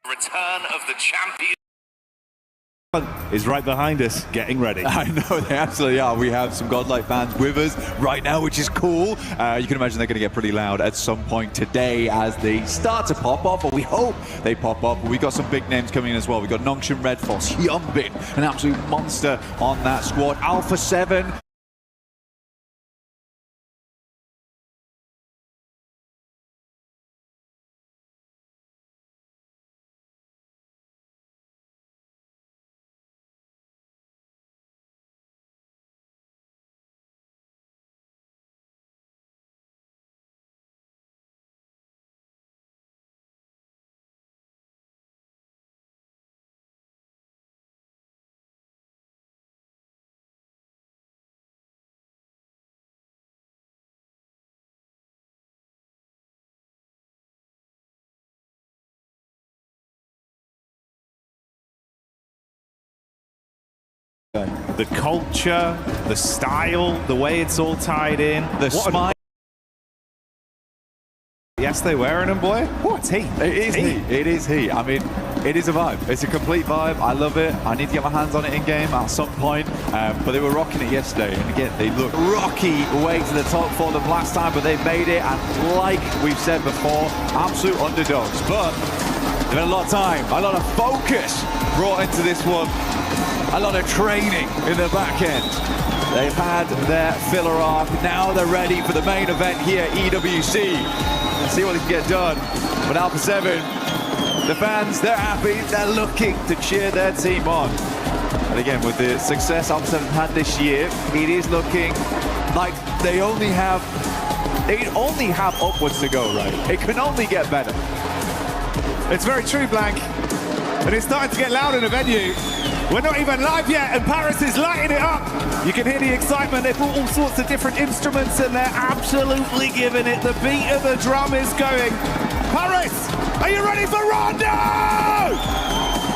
Return of the champion is right behind us, getting ready. I know, they absolutely are. We have some Godlike fans with us right now, which is cool. You can imagine they're going to get pretty loud at some point today as they start to pop off, or we hope they pop off. We got some big names coming in as well. We got Nongshim Red Force, Hyunbin, an absolute monster on that squad. Alpha 7. The culture, the style, the way it's all tied in, the smile. Yes, they're wearing them, boy. Oh, it's heat. It is heat. It is heat. I mean, it is a vibe. It's a complete vibe. I love it. I need to get my hands on it in game at some point. But they were rocking it yesterday. And again, they look rocky way to the top for them last time, but they made it. And like we've said before, absolute underdogs. But they've had a lot of time, a lot of focus brought into this one. A lot of training in the back end. They've had their filler arc. Now they're ready for the main event here at EWC. Let's see what they can get done. But Alpha 7, the fans, they're happy. They're looking to cheer their team on. And again, with the success Alpha 7 had this year, it is looking like they only have upwards to go, right? It can only get better. It's very true, Blank. And it's starting to get loud in the venue. We're not even live yet, and Paris is lighting it up. You can hear the excitement. They've brought all sorts of different instruments, and they're absolutely giving it. The beat of the drum is going. Paris, are you ready for Rondo?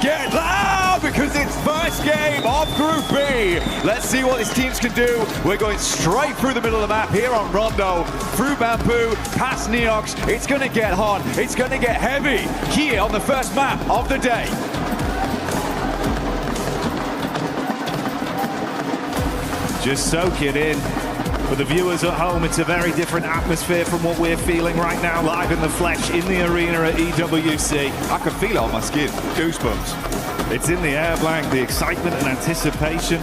Get loud, because it's first game of Group B. Let's see what these teams can do. We're going straight through the middle of the map here on Rondo, through Bamboo, past Neox. It's going to get hot. It's going to get heavy here on the first map of the day. Just soak it in. For the viewers at home, it's a very different atmosphere from what we're feeling right now, live in the flesh, in the arena at EWC. I can feel it on my skin. Goosebumps. It's in the air, Blank, the excitement and anticipation.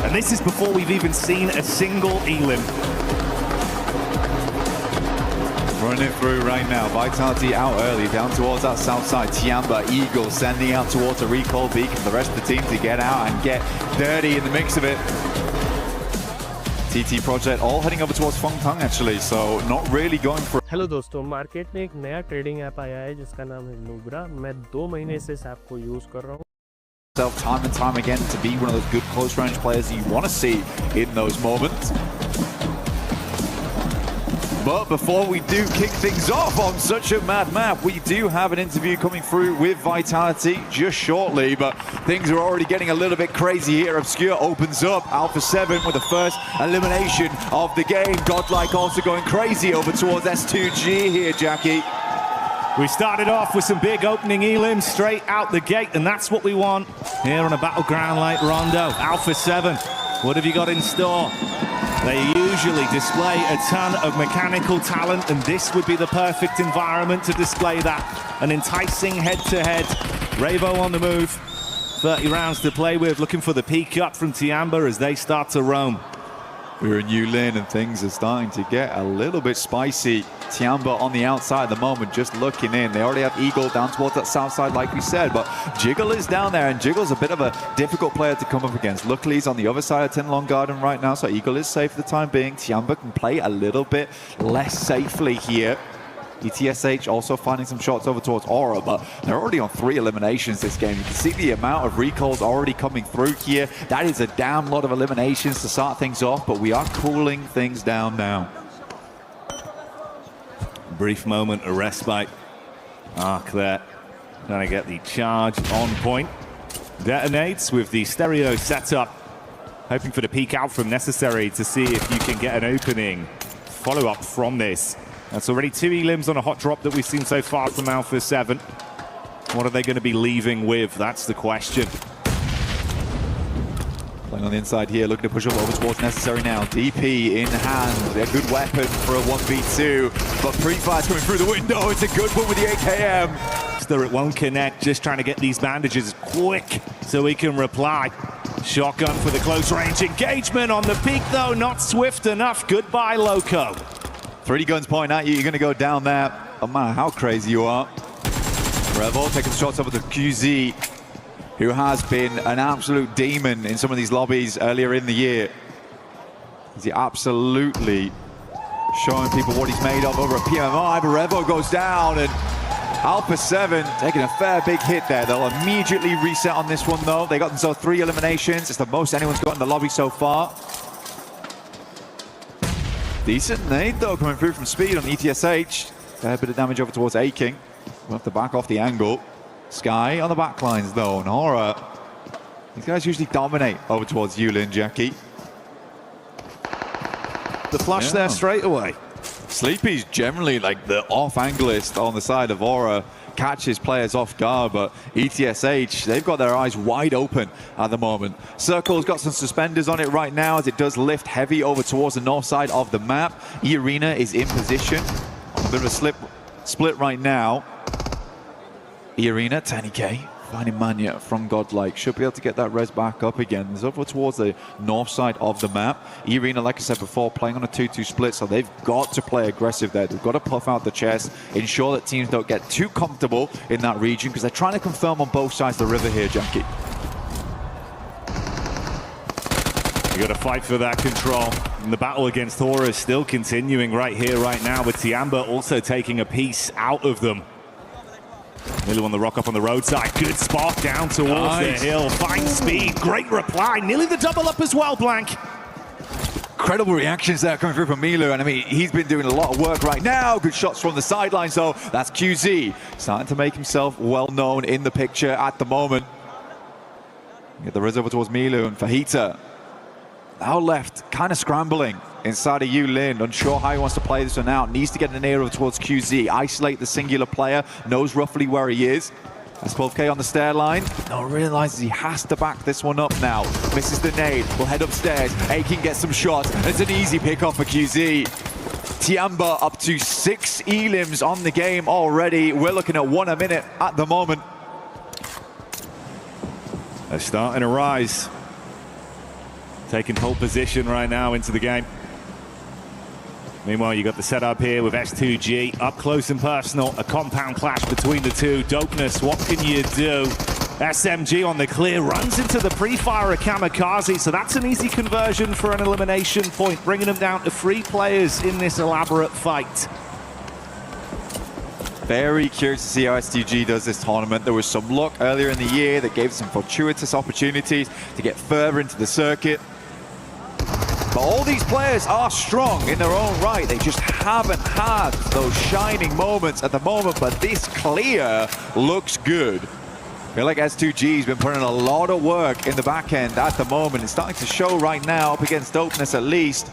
And this is before we've even seen a single Elim. Running through right now. Vitality out early, down towards that south side. Tiamba, Eagle sending out towards a recall beacon for the rest of the team to get out and get dirty in the mix of it. TT Project all heading over towards Fengtang actually, so not really going for. Hello दोस्तों, market में एक नया trading app आया है जिसका नाम है नूब्रा। मैं 2 महीने से इस ऐप को यूज कर रहा हूँ। Time and time again to be one of those good close range players you want to see in those moments. But before we do kick things off on such a mad map, we do have an interview coming through with Vitality just shortly, but things are already getting a little bit crazy here. Obscure opens up, Alpha 7 with the first elimination of the game. Godlike also going crazy over towards S2G here, Jackie. We started off with some big opening elims straight out the gate, and that's what we want here on a battleground like Rondo. Alpha 7, what have you got in store? They usually display a ton of mechanical talent, and this would be the perfect environment to display that. An enticing head-to-head. Ravo on the move. 30 rounds to play with, looking for the peak up from Tiamba as they start to roam. We're in Yulin and things are starting to get a little bit spicy. Tiamba on the outside at the moment, just looking in. They already have Eagle down towards that south side, like we said, but Jiggle is down there, and Jiggle's a bit of a difficult player to come up against. Luckily, he's on the other side of Tinlong Garden right now, so Eagle is safe for the time being. Tiamba can play a little bit less safely here. ETSH also finding some shots over towards Aura, but they're already on 3 eliminations this game. You can see the amount of recalls already coming through here. That is a damn lot of eliminations to start things off, but we are cooling things down now. Brief moment of respite. Arc there, trying to get the charge on point. Detonates with the stereo setup, hoping for the peek out from necessary to see if you can get an opening follow-up from this. That's already 2 elims on a hot drop that we've seen so far from Alpha 7. What are they going to be leaving with? That's the question. Playing on the inside here, looking to push up over towards necessary now. DP in hand, a good weapon for a 1v2, but pre-fire's coming through the window. It's a good one with the AKM. It won't connect, just trying to get these bandages quick so he can reply. Shotgun for the close range engagement on the peak though, not swift enough. Goodbye, Loco. 3 guns pointing at you, you're going to go down there, no matter how crazy you are. Revo taking shots over to QZ, who has been an absolute demon in some of these lobbies earlier in the year. He's absolutely showing people what he's made of over at Pmwc. Revo goes down, and Alpha 7 taking a fair big hit there. They'll immediately reset on this one though. They got themselves 3 eliminations. It's the most anyone's got in the lobby so far. Decent nade though coming through from Speed on ETSH. Fair bit of damage over towards A-King. We'll have to back off the angle. Sky on the backlines though, and Hora. These guys usually dominate over towards Yulin, Jackie. The flash there straight away. Sleepy's generally like the off-anglist on the side of Aura, catches players off guard, but ETSH, they've got their eyes wide open at the moment. Circle's got some suspenders on it right now as it does lift heavy over towards the north side of the map. E-Arena is in position. A bit of a split right now. E-Arena, 10k. Finding Mania from Godlike. Should be able to get that res back up again. It's over towards the north side of the map. E-Arena, like I said before, playing on a 2-2 split, so they've got to play aggressive there. They've got to puff out the chest, ensure that teams don't get too comfortable in that region, because they're trying to confirm on both sides of the river here, Jackie. You got to fight for that control. And the battle against Thora is still continuing right here, right now, with Tiamba also taking a piece out of them. Nearly on the rock up on the roadside. Good spot down towards the hill. Fine speed. Great reply. Nearly the double up as well, Blank. Incredible reactions there coming through from Milu. And I mean, he's been doing a lot of work right now. Good shots from the sidelines, though. That's QZ. Starting to make himself well known in the picture at the moment. Get the res over towards Milu and Fajita. Now left, kind of scrambling inside of Yulin, unsure how he wants to play this one out. Needs to get an air over towards QZ, isolate the singular player, knows roughly where he is. That's 12k on the stair line. Now realizes he has to back this one up now. Misses the nade, will head upstairs. A-King gets some shots. It's an easy pick off for QZ. Tiamba up to 6 elims on the game already. We're looking at 1 a minute at the moment. They're starting to rise. Taking pole position right now into the game. Meanwhile, you got the setup here with S2G up close and personal. A compound clash between the two. Dopeness, what can you do? SMG on the clear, runs into the pre-fire of Kamikaze, so that's an easy conversion for an elimination point, bringing them down to 3 players in this elaborate fight. Very curious to see how S2G does this tournament. There was some luck earlier in the year that gave some fortuitous opportunities to get further into the circuit. But all these players are strong in their own right. They just haven't had those shining moments at the moment, but this clear looks good. I feel like S2G's been putting in a lot of work in the back end at the moment. It's starting to show right now, up against Dopeness at least.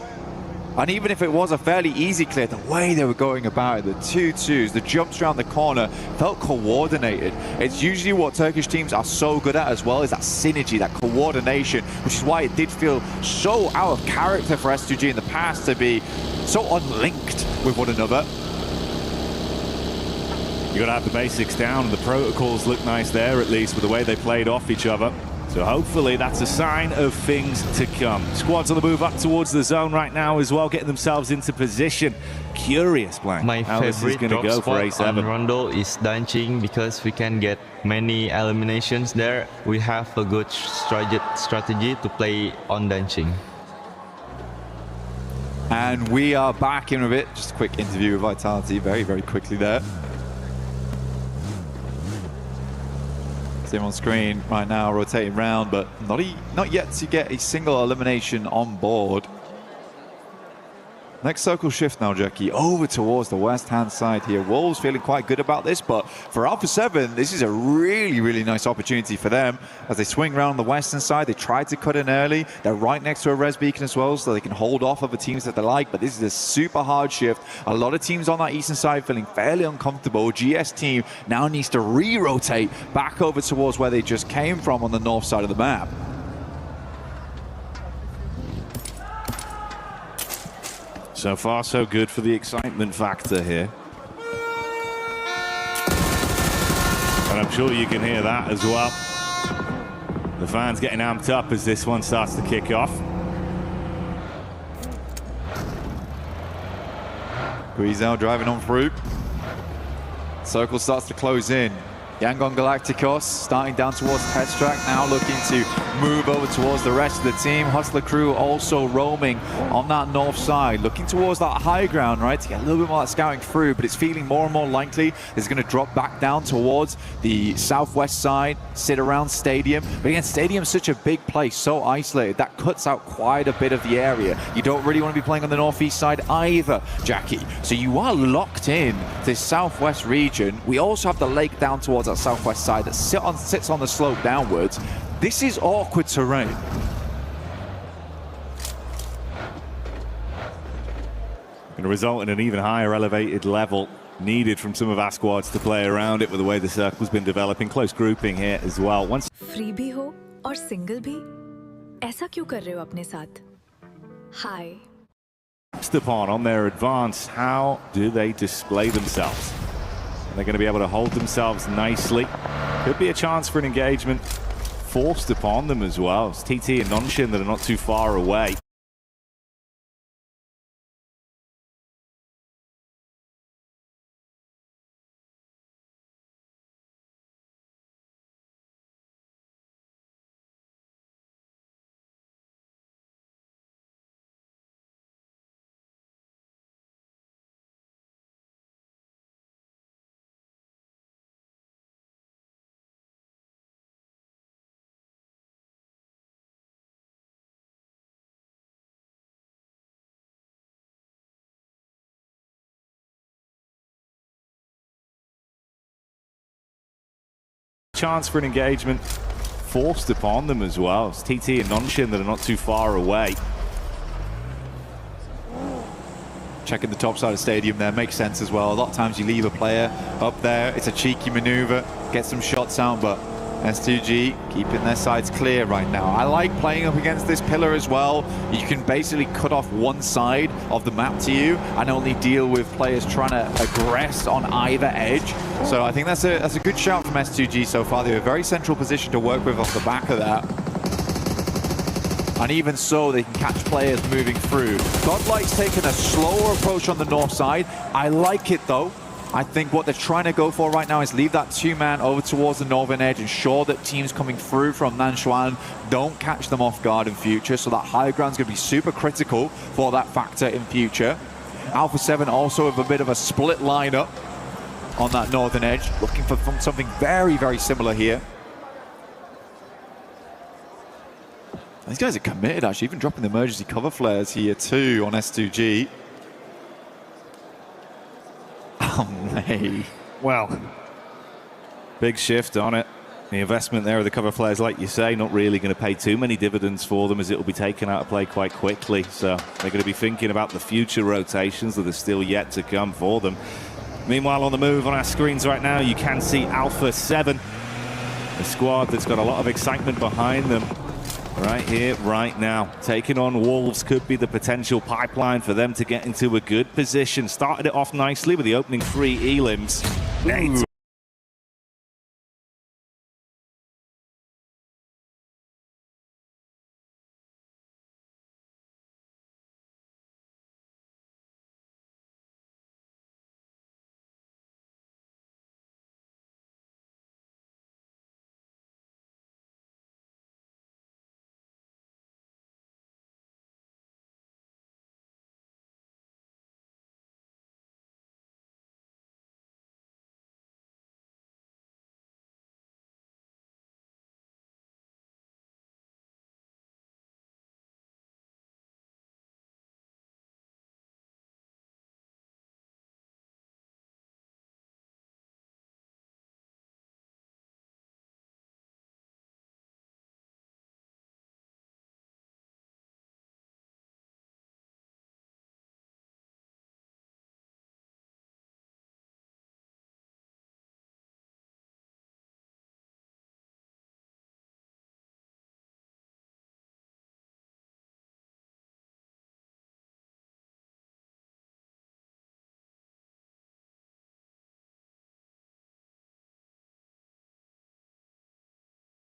And even if it was a fairly easy clear, the way they were going about it, the 2-2s, the jumps around the corner, felt coordinated. It's usually what Turkish teams are so good at as well, is that synergy, that coordination, which is why it did feel so out of character for S2G in the past to be so unlinked with one another. You got to have the basics down, and the protocols look nice there, at least, with the way they played off each other. So hopefully that's a sign of things to come. Squads on the move up towards the zone right now as well, getting themselves into position. Curious, Blank, my how this is going to go for A7. On Rondo is Danching, because we can get many eliminations there. We have a good strategy to play on Danching. And we are back in a bit. Just a quick interview with Vitality very, very quickly there. See him on screen right now, rotating round, but not yet to get a single elimination on board. Next circle shift now, Jackie, over towards the west-hand side here. Wolves feeling quite good about this, but for Alpha 7, this is a really, really nice opportunity for them. As they swing around the western side, they try to cut in early. They're right next to a res beacon as well, so they can hold off other teams that they like, but this is a super hard shift. A lot of teams on that eastern side feeling fairly uncomfortable. GS team now needs to re-rotate back over towards where they just came from on the north side of the map. So far, so good for the excitement factor here. And I'm sure you can hear that as well. The fans getting amped up as this one starts to kick off. Godl driving on through. Circle starts to close in. Yangon Galacticos starting down towards test track, now looking to move over towards the rest of the team. Hustler crew also roaming on that north side, looking towards that high ground, right, to get a little bit more of that scouting through, but it's feeling more and more likely it's going to drop back down towards the southwest side, sit around Stadium. But again, Stadium's such a big place, so isolated, that cuts out quite a bit of the area. You don't really want to be playing on the northeast side either, Jackie. So you are locked in this southwest region. We also have the lake down towards that southwest side that sits on the slope downwards. This is awkward terrain. Going to result in an even higher elevated level needed from some of our squads to play around it with the way the circle's been developing. Close grouping here as well. Once free भी हो और single भी, ऐसा क्यों कर रहे हो अपने साथ? Hi. upon on their advance, how do they display themselves? They're going to be able to hold themselves nicely. Could be a chance for an engagement forced upon them as well. It's TT and Nonshin that are not too far away. Chance for an engagement forced upon them as well. It's TT and Nonshin that are not too far away. Checking the top side of Stadium there makes sense as well. A lot of times you leave a player up there, it's a cheeky maneuver, get some shots out, but S2G keeping their sides clear right now. I like playing up against this pillar as well. You can basically cut off one side of the map to you and only deal with players trying to aggress on either edge. So I think that's a good shout from S2G so far. They have a very central position to work with off the back of that. And even so, they can catch players moving through. Godlike's taking a slower approach on the north side. I like it though. I think what they're trying to go for right now is leave that two-man over towards the northern edge, ensure that teams coming through from Nanshuan don't catch them off guard in future, so that high ground's going to be super critical for that factor in future. Alpha 7 also with a bit of a split lineup on that northern edge, looking for something very, very similar here. These guys are committed, actually, even dropping the emergency cover flares here too on S2G. Oh, mate. Well, big shift on it. The investment there of the cover flares, like you say, not really going to pay too many dividends for them as it will be taken out of play quite quickly. So they're going to be thinking about the future rotations that are still yet to come for them. Meanwhile, on the move on our screens right now, you can see Alpha 7, a squad that's got a lot of excitement behind them. Right here, right now. Taking on Wolves could be the potential pipeline for them to get into a good position. Started it off nicely with the opening 3 elims. Nate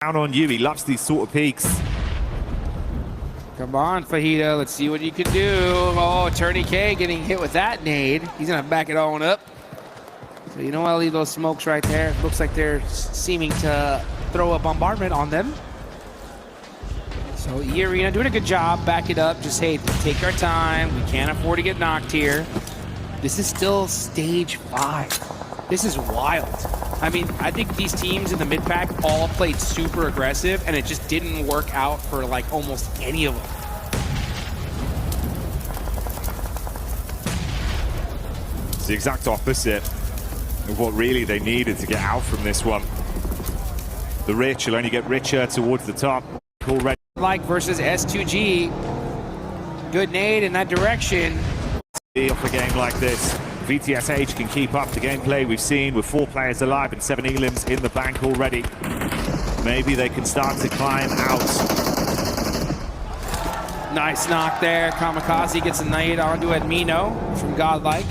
Down on you. He loves these sort of peaks. Come on, Fajita. Let's see what you can do. Oh, Attorney K getting hit with that nade. He's going to back it on up. So you know what? I'll leave those smokes right there. Looks like they're seeming to throw a bombardment on them. So E-Arena doing a good job. Back it up. Just, hey, take our time. We can't afford to get knocked here. This is still stage 5. This is wild. I mean, I think these teams in the mid-pack all played super aggressive, and it just didn't work out for, like, almost any of them. It's the exact opposite of what really they needed to get out from this one. The rich will only get richer towards the top. Already. Like versus S2G. Good nade in that direction. Off a game like this, VTSH can keep up the gameplay we've seen with 4 players alive and 7 elims in the bank already. Maybe they can start to climb out. Nice knock there. Kamikaze gets a nade onto Admino from Godlike.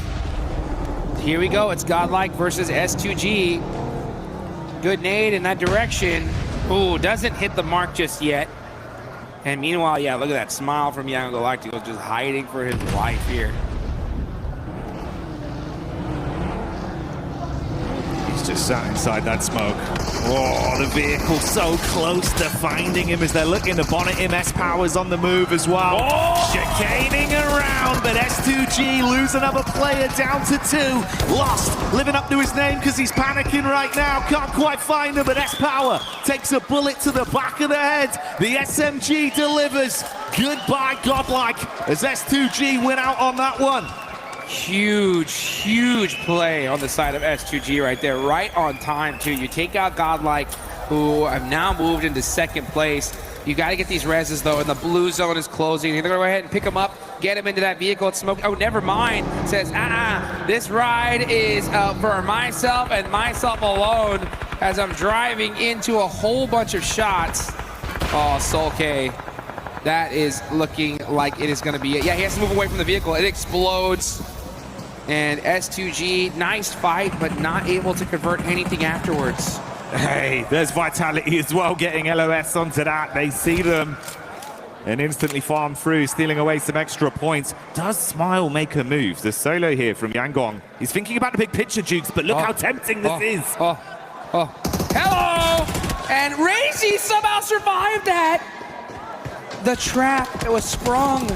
Here we go. It's Godlike versus S2G. Good nade in that direction. Ooh, doesn't hit the mark just yet. And meanwhile, yeah, look at that smile from Young Galactico, just hiding for his life here. Just sat inside that smoke. Oh, the vehicle so close to finding him as they're looking to bonnet him. S-Power's on the move as well. Oh! Chicaning around, but S2G lose another player down to 2. Lost, living up to his name because he's panicking right now. Can't quite find him, but S-Power takes a bullet to the back of the head. The SMG delivers. Goodbye, Godlike, as S2G win out on that one. Huge, huge play on the side of S2G right there. Right on time, too. You take out Godlike, who have now moved into 2nd place. You got to get these reses, though, and the blue zone is closing. They're going to go ahead and pick him up, get him into that vehicle. It's smoke. Oh, never mind. Says, this ride is for myself and myself alone as I'm driving into a whole bunch of shots. Oh, Soul K. That is looking like it is going to be it. Yeah, he has to move away from the vehicle. It explodes. And S2G, nice fight, but not able to convert anything afterwards. Hey, there's Vitality as well, getting LOS onto that. They see them and instantly farm through, stealing away some extra points. Does Smile make a move? The solo here from Yangon. He's thinking about the big picture, Jukes, but look how tempting this is. Hello! And Razy somehow survived that. The trap was sprung.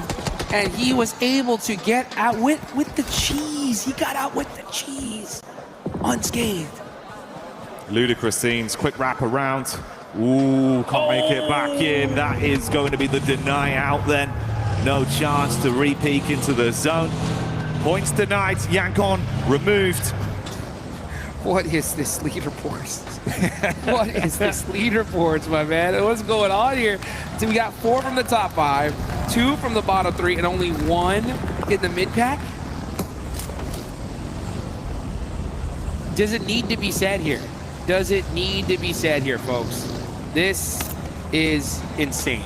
And he was able to get out with the cheese. He got out with the cheese. Unscathed. Ludicrous scenes. Quick wrap around. Ooh, can't make it back in. That is going to be the deny out then. No chance to re-peek into the zone. Points denied. Yankon removed. What is this leaderboards? What is this leaderboards, my man? What's going on here? So we got 4 from the top 5, 2 from the bottom 3, and only 1 in the mid-pack? Does it need to be said here? Does it need to be said here, folks? This is insane.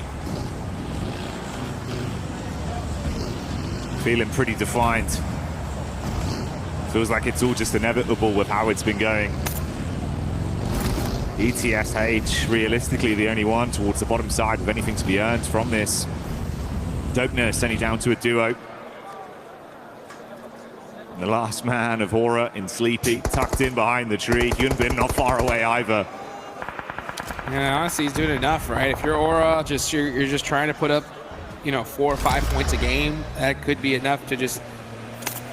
Feeling pretty defined. Feels like it's all just inevitable with how it's been going. ETSH, realistically, the only one towards the bottom side with anything to be earned from this. Dopeness only down to a duo. And the last man of Aura in Sleepy, tucked in behind the tree. He couldn't have been not far away either. Yeah, honestly, he's doing enough, right? If you're Aura, you're just trying to put up, 4 or 5 points a game, that could be enough to just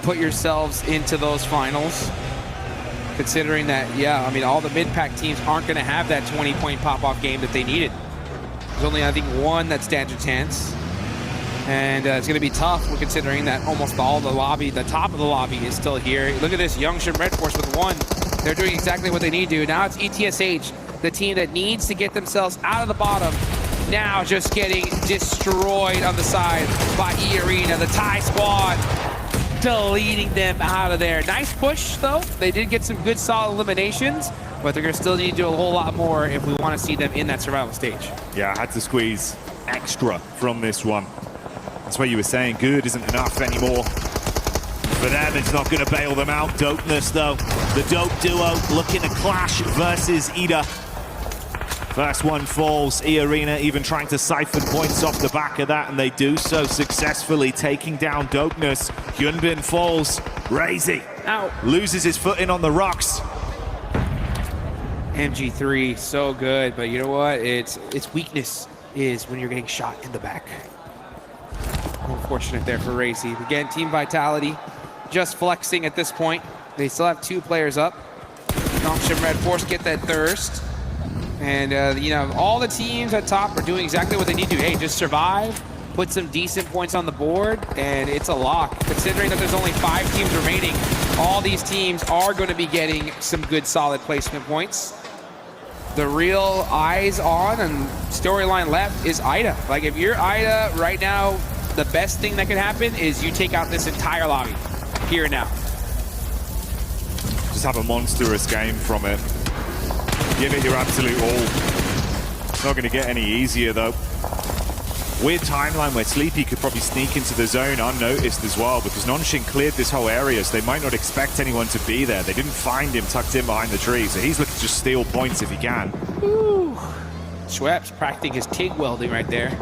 put yourselves into those finals. Considering that, yeah, I mean, all the mid-pack teams aren't going to have that 20-point pop-off game that they needed. There's only, I think, 1 that stands a chance. And it's going to be tough considering that almost all the lobby, the top of the lobby is still here. Look at this, Youngshim Red Force with 1. They're doing exactly what they need to do. Now it's ETSH, the team that needs to get themselves out of the bottom. Now just getting destroyed on the side by E-Arena, the Thai squad. Deleting them out of there. Nice push, though. They did get some good, solid eliminations, but they're going to still need to do a whole lot more if we want to see them in that survival stage. Yeah, I had to squeeze extra from this one. That's why you were saying good isn't enough anymore. For them, it's not going to bail them out. Dopeness, though. The dope duo looking to clash versus Ida. First one falls. E-Arena even trying to siphon points off the back of that, and they do so successfully, taking down Dopeness. Hyunbin falls. Razy loses his footing on the rocks. MG3, so good, but you know what? Its weakness is when you're getting shot in the back. Unfortunate there for Racy. Again, Team Vitality just flexing at this point. They still have 2 players up. Nongshim Red Force get that thirst. And, you know, all the teams at top are doing exactly what they need to. Hey, just survive, put some decent points on the board, and it's a lock. Considering that there's only 5 teams remaining, all these teams are going to be getting some good, solid placement points. The real eyes on and storyline left is Ida. Like, if you're Ida right now, the best thing that can happen is you take out this entire lobby here and now. Just have a monstrous game from it. Give it your absolute all. It's not going to get any easier, though. Weird timeline where Sleepy could probably sneak into the zone unnoticed as well, because Nongshim cleared this whole area, so they might not expect anyone to be there. They didn't find him tucked in behind the tree, so he's looking to just steal points if he can. Woo. Schweppes practicing his TIG welding right there,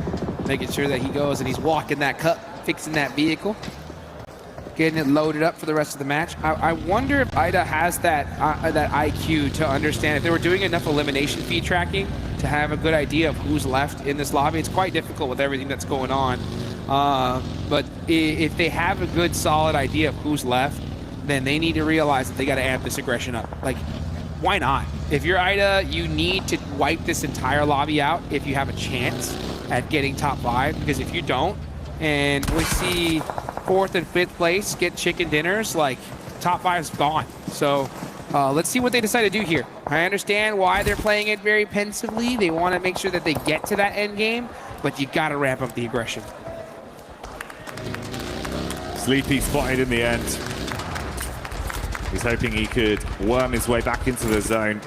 making sure that he goes and he's walking that cup, fixing that vehicle, getting it loaded up for the rest of the match. I wonder if Ida has that IQ to understand if they were doing enough elimination feed tracking to have a good idea of who's left in this lobby. It's quite difficult with everything that's going on. But if they have a good, solid idea of who's left, then they need to realize that they got to amp this aggression up. Like, why not? If you're Ida, you need to wipe this entire lobby out if you have a chance at getting top 5, because if you don't, and we see 4th and 5th place get chicken dinners, like, top 5 is gone. So let's see what they decide to do here. I understand why they're playing it very pensively. They want to make sure that they get to that end game, but you got to ramp up the aggression. Sleepy spotted in the end. He's hoping he could worm his way back into the zone,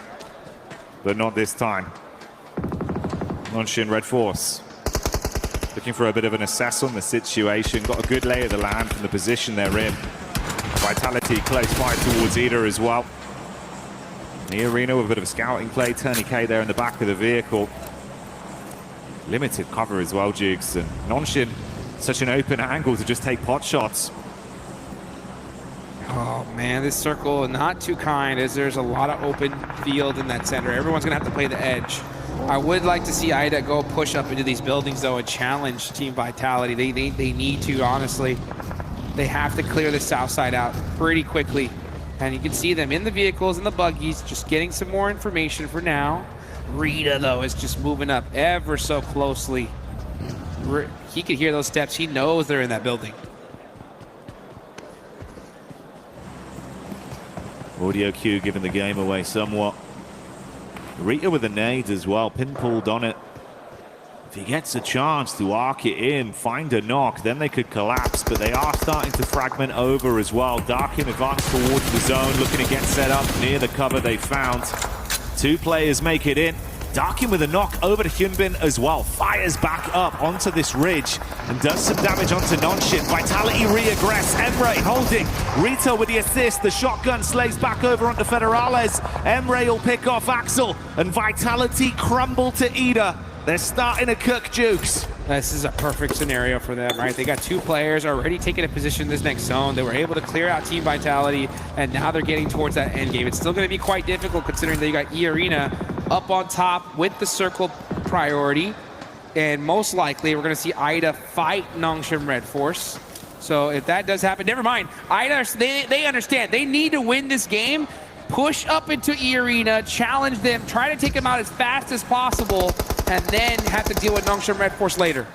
but not this time. Nongshim Red Force looking for a bit of an assess on the situation. Got a good lay of the land from the position they're in. Vitality close by towards Ida as well. The arena with a bit of a scouting play. Tourniquet there in the back of the vehicle. Limited cover as well, Jukes. And Nongshim, such an open angle to just take pot shots. Oh man, this circle not too kind, as there's a lot of open field in that center. Everyone's gonna have to play the edge. I would like to see Ida go push up into these buildings though and challenge Team Vitality. They need to, honestly. They have to clear the south side out pretty quickly. And you can see them in the vehicles and the buggies, just getting some more information for now. Rita though is just moving up ever so closely. He can hear those steps. He knows they're in that building. Audio cue giving the game away somewhat. Rita with the nades as well, pinpooled on it. If he gets a chance to arc it in, find a knock, then they could collapse, but they are starting to fragment over as well. Darkin advanced towards the zone, looking to get set up near the cover they found. 2 players make it in. Darkin with a knock over to Hyunbin as well. Fires back up onto this ridge and does some damage onto Nongshim. Vitality re-aggress. Emre holding. Rito with the assist. The shotgun slays back over onto Federales. Emre will pick off Axel. And Vitality crumble to Ida. They're starting to cook, Jukes. This is a perfect scenario for them, right? They got 2 players already taking a position in this next zone. They were able to clear out Team Vitality, and now they're getting towards that end game. It's still going to be quite difficult considering that you got E-Arena up on top with the circle priority, and most likely we're going to see Ida fight Nongshim Red Force. So if that does happen, never mind. Ida, they understand. They need to win this game. Push up into E-Arena, challenge them, try to take them out as fast as possible, and then have to deal with Nongshim Red Force later.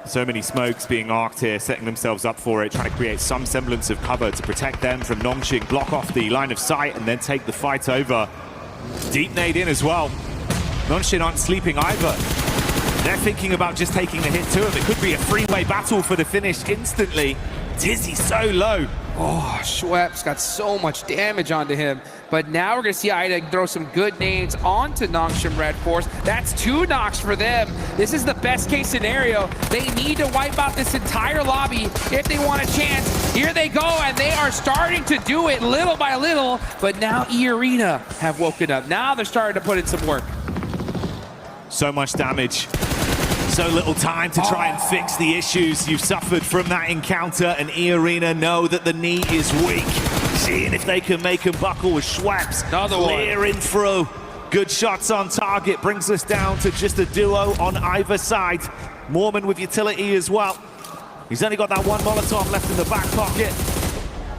So many smokes being arced here, setting themselves up for it, trying to create some semblance of cover to protect them from Nongshim, block off the line of sight, and then take the fight over. Deep nade in as well. Nongshim aren't sleeping either. They're thinking about just taking the hit to him. It could be a 3-way battle for the finish instantly. Dizzy so low. Oh, Schweppes got so much damage onto him. But now we're going to see Ida throw some good nades onto Nongshim Red Force. That's 2 knocks for them. This is the best case scenario. They need to wipe out this entire lobby if they want a chance. Here they go, and they are starting to do it little by little. But now E-Arena have woken up. Now they're starting to put in some work. So much damage. So little time to try and fix the issues you've suffered from that encounter, and E-Arena know that the knee is weak. Seeing if they can make him buckle with Schweppes. Another one. Clearing through. Good shots on target. Brings us down to just a duo on either side. Mormon with utility as well. He's only got that 1 Molotov left in the back pocket.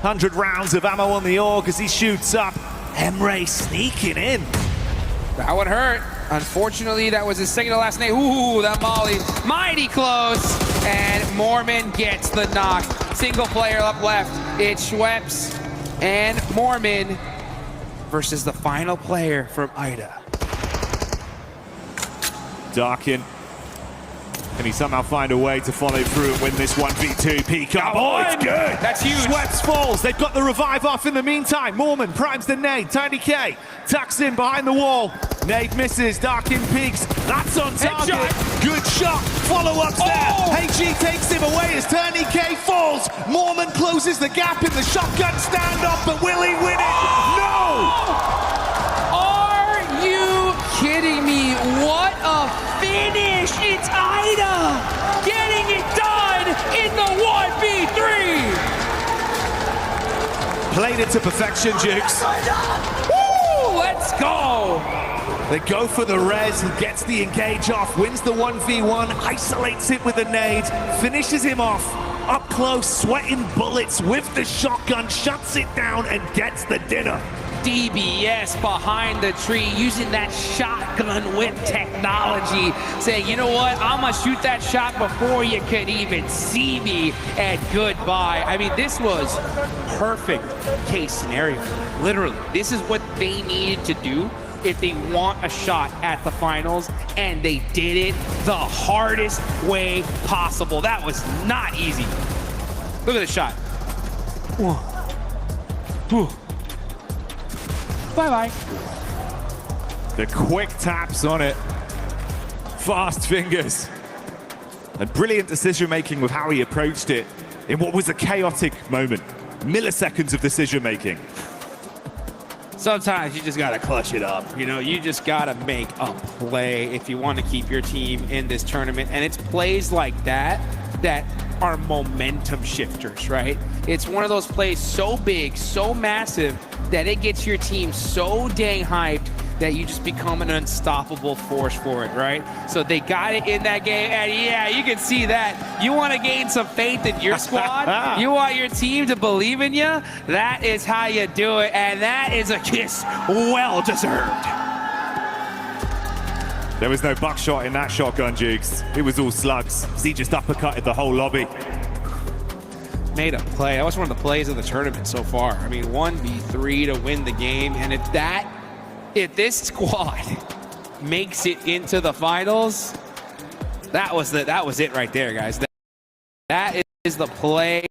100 rounds of ammo on the AUG as he shoots up. Emre sneaking in. That one hurt. Unfortunately, that was his second to last name. Ooh, that molly. Mighty close. And Mormon gets the knock. Single player up left. It's Schweppes and Mormon versus the final player from Ida. Darkin. Can he somehow find a way to follow through and win this 1v2 peak up? Oh, it's good! That's huge. Schweppes falls. They've got the revive off in the meantime. Mormon primes the nade. Tiny K tucks in behind the wall. Nade misses. Darkin peaks. That's on target. Headshot. Good shot. Follow-ups there. HG takes him away as Tiny K falls. Mormon closes the gap in the shotgun standoff, but will he win it? No! Are you kidding me? What a finish! It's Ida getting it done in the 1v3. Played it to perfection, Jukes. Woo! Let's go. They go for the res, he gets the engage off, wins the 1v1, isolates it with a nade, finishes him off, up close, sweating bullets with the shotgun, shuts it down and gets the dinner. DBS behind the tree, using that shotgun whip technology, saying, you know what, I'm gonna shoot that shot before you could even see me, and goodbye. I mean, this was perfect case scenario, literally. This is what they needed to do if they want a shot at the finals, and they did it the hardest way possible. That was not easy. Look at the shot. Bye-bye. The quick taps on it. Fast fingers. And brilliant decision-making with how he approached it in what was a chaotic moment. Milliseconds of decision-making. Sometimes you just gotta clutch it up. You know, you just gotta make a play if you want to keep your team in this tournament. And it's plays like that that are momentum shifters, right? It's one of those plays so big, so massive, that it gets your team so dang hyped that you just become an unstoppable force for it, right? So they got it in that game, and yeah, you can see that. You want to gain some faith in your squad? You want your team to believe in you? That is how you do it, and that is a kiss well-deserved. There was no buckshot in that shotgun, Jukes. It was all slugs. He just uppercutted the whole lobby. Made a play. That was one of the plays of the tournament so far. I mean, 1v3 to win the game, and if this squad makes it into the finals, that was it right there, guys. That is the play